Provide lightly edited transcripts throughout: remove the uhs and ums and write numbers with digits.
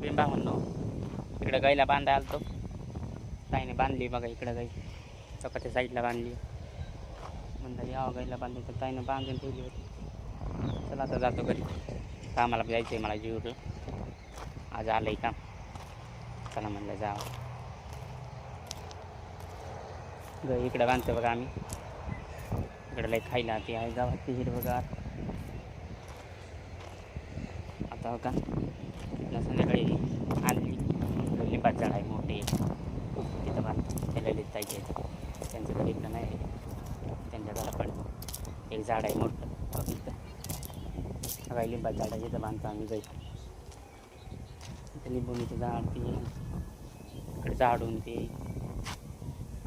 बिंबा म्हणलो इकडं गाईला बांधायला आलतो. ताईने बांधली बघा इकडं गाई चौकाच्या साईडला बांधली. म्हणलं यावं गाईला बांधली तर ताईनं बांधून ठेवली होती. चला आता जातो घरी. कामाला जायचं आहे मला जीवर. आज आलं आहे काम. चला म्हणलं जावं. गाई इकडं बांधतो बघा आम्ही. इकडं लई खायला ती आहे गावातली हिरवगार. आता का संध्याकाळी आणली लिंबाचं झाड आहे मोठे तिथं बांधतो. त्याला लिहिता घ्यायचं. त्यांचं घर इकडं नाही त्यांच्या घरा पण एक झाड आहे मोठं इथं सगळ्या लिंबाचं झाड आहे. तिथं बांधतो आम्ही गाई. इथं लिंबुनीचं झाड ते इकडे झाडून ते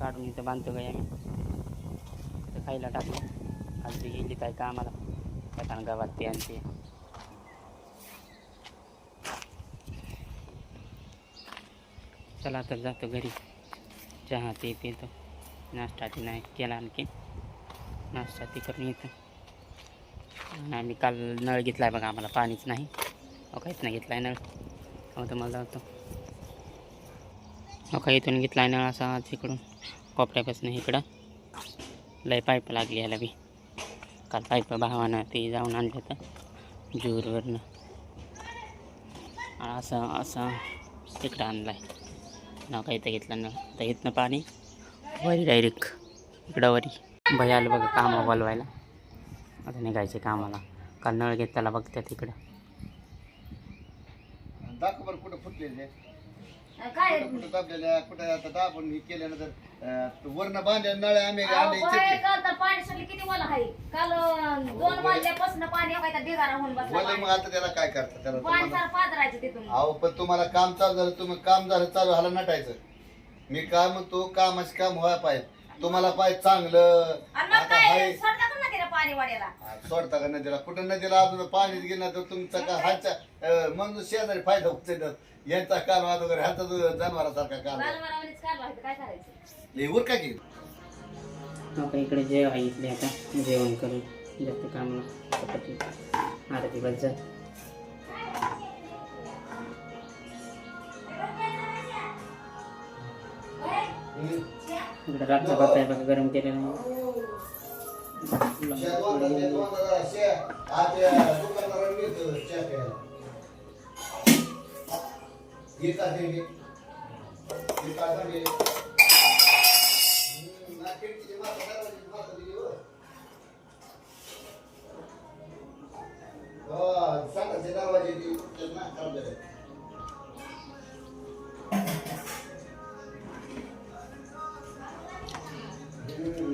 काढून इथं बांधतो गाई आम्ही. इथं खायला टाकलं. आज ती गेली काय का आम्हाला त्यात गावात ते आणते. चला तर जातो घरी. चहा ते पितो. नाश्ता ते नाही केला आणखी. नाश्ता ते करून येतो. आणि आम्ही काल नळ घेतला आहे बघा. आम्हाला पाणीच नाही. काहीच नाही घेतला आहे नळ. मग तुम्हाला जातो का इथून घेतला आहे नळ असा तिकडून कोपऱ्यापासून इकडं लय पाईप लागली ह्याला बी. काल पाईप भावानं ते जाऊन आणलं होतं जूरवरनं. असं असं तिकडं आणलं आहे ना. काही इथं घेतलं ना तर इथनं पाणी वरी डायरेक्ट इकडं वरी. भय आलं बघा कामं बोलवायला. आता निघायचे कामाला. काल नळ घेतल्याला बघत्या तिकडं. दाखवर कुठं फुटलेले कुठं दाबलेल्या कुठं आता दाबून हे केल्यानंतर वरण बांधल्या नळ आम्ही किती मला आहे काल 2 वाजल्यापासून पाणी ढिगारा होऊन बसला. मग आता त्याला काय करतात त्याला पाणी सारं पाजरायचं तिथून. अहो पण तुम्हाला काम चालू झालं. तुम्ही काम झालं चालू हाला नटायचं. मी काय म्हणतो कामाचं काम व्हायला पाहिजे. तुम्हाला पाहिजे चांगलं. आता हाय पाणी वाड्याला सोडता का नदीला कुठं नदीला अजून पाणीच गेलं तर तुमचा का हातच्या म्हणून शेजारी फायदा होतो. यांचा काल वगैरे ह्याचा जनावरासारखा काल काय करायचं उर का की आता इकडे जेव आहे. इथले आता जेवण करून जास्त कामाला चपाती आरती बस जा. इकडे रातचा भात आहे बघा गरम केलेला आहे.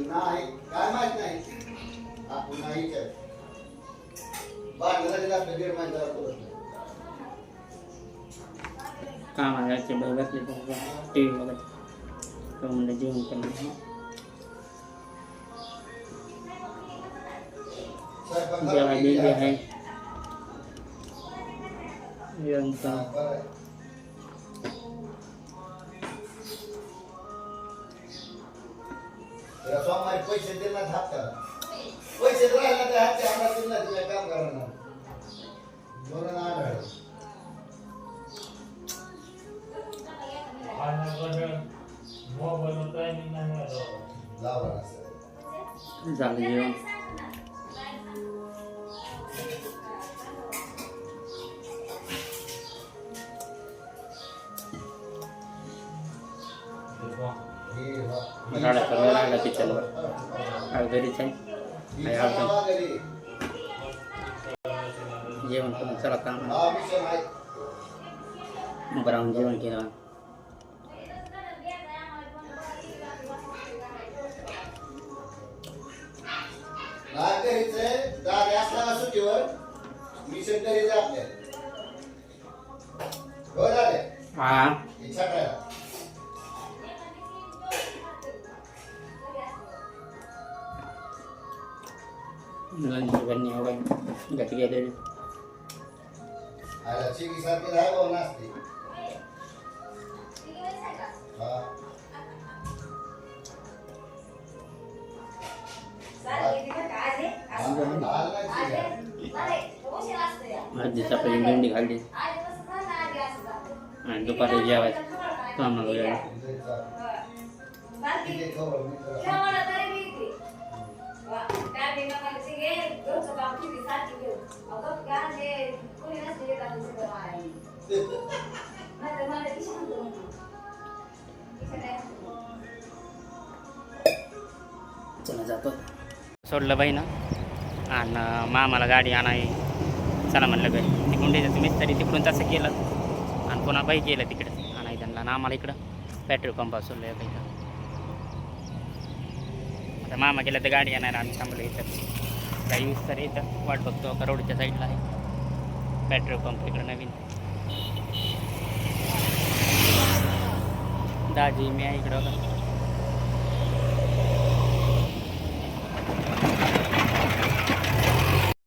नाही काय माहित नाही आपण नाही बांधला दीड महिना कामाला जायचे बाई बसले टी व्ही बघत. तो म्हणजे जेवण करणं जेव्हा गेले आहे सोमवारी पैसे दिला हात पैसे राहिला तर हात आम्हाला दिला तुला काम करणार दोन आढळ झालं जेवण. राडा करायला लागला किचनवर. घरीच आहे जेवण करून चला काम राहून जेवण केलं. हा गती गेलेली आजी चपाती भेंडी खाल्ली. आणि दुपारी जेवायचं कामाला वेळ. जेवायला तरी मी येते. वा, काय बी नका शिके, घरचं काम किती सारखी घेऊ. अगं, काय ते कोणी नसले का तुझं घर आहे. नाहीतर मला ती शांत म्हणून. तिचं काय असतं. चला जातो. सोडलं बाई ना आणि मामाला गाडी आणाय चला म्हणलं काय तिकडून द्यायचं तुम्ही तरी तिकडून तसं केलं आणि पुन्हा बाई गेलं तिकडं आणाय त्यांना आणि आम्हाला इकडं पेट्रोल पंप सोडलं बाईला. आता मामा गेला तर गाडी येणार आम्ही थांबलो इथं काही यूज तर इथं वाट बघतो का रोडच्या साईडला आहे पेट्रोल पंप इकडं नवीन. दाजी मी आहे इकडं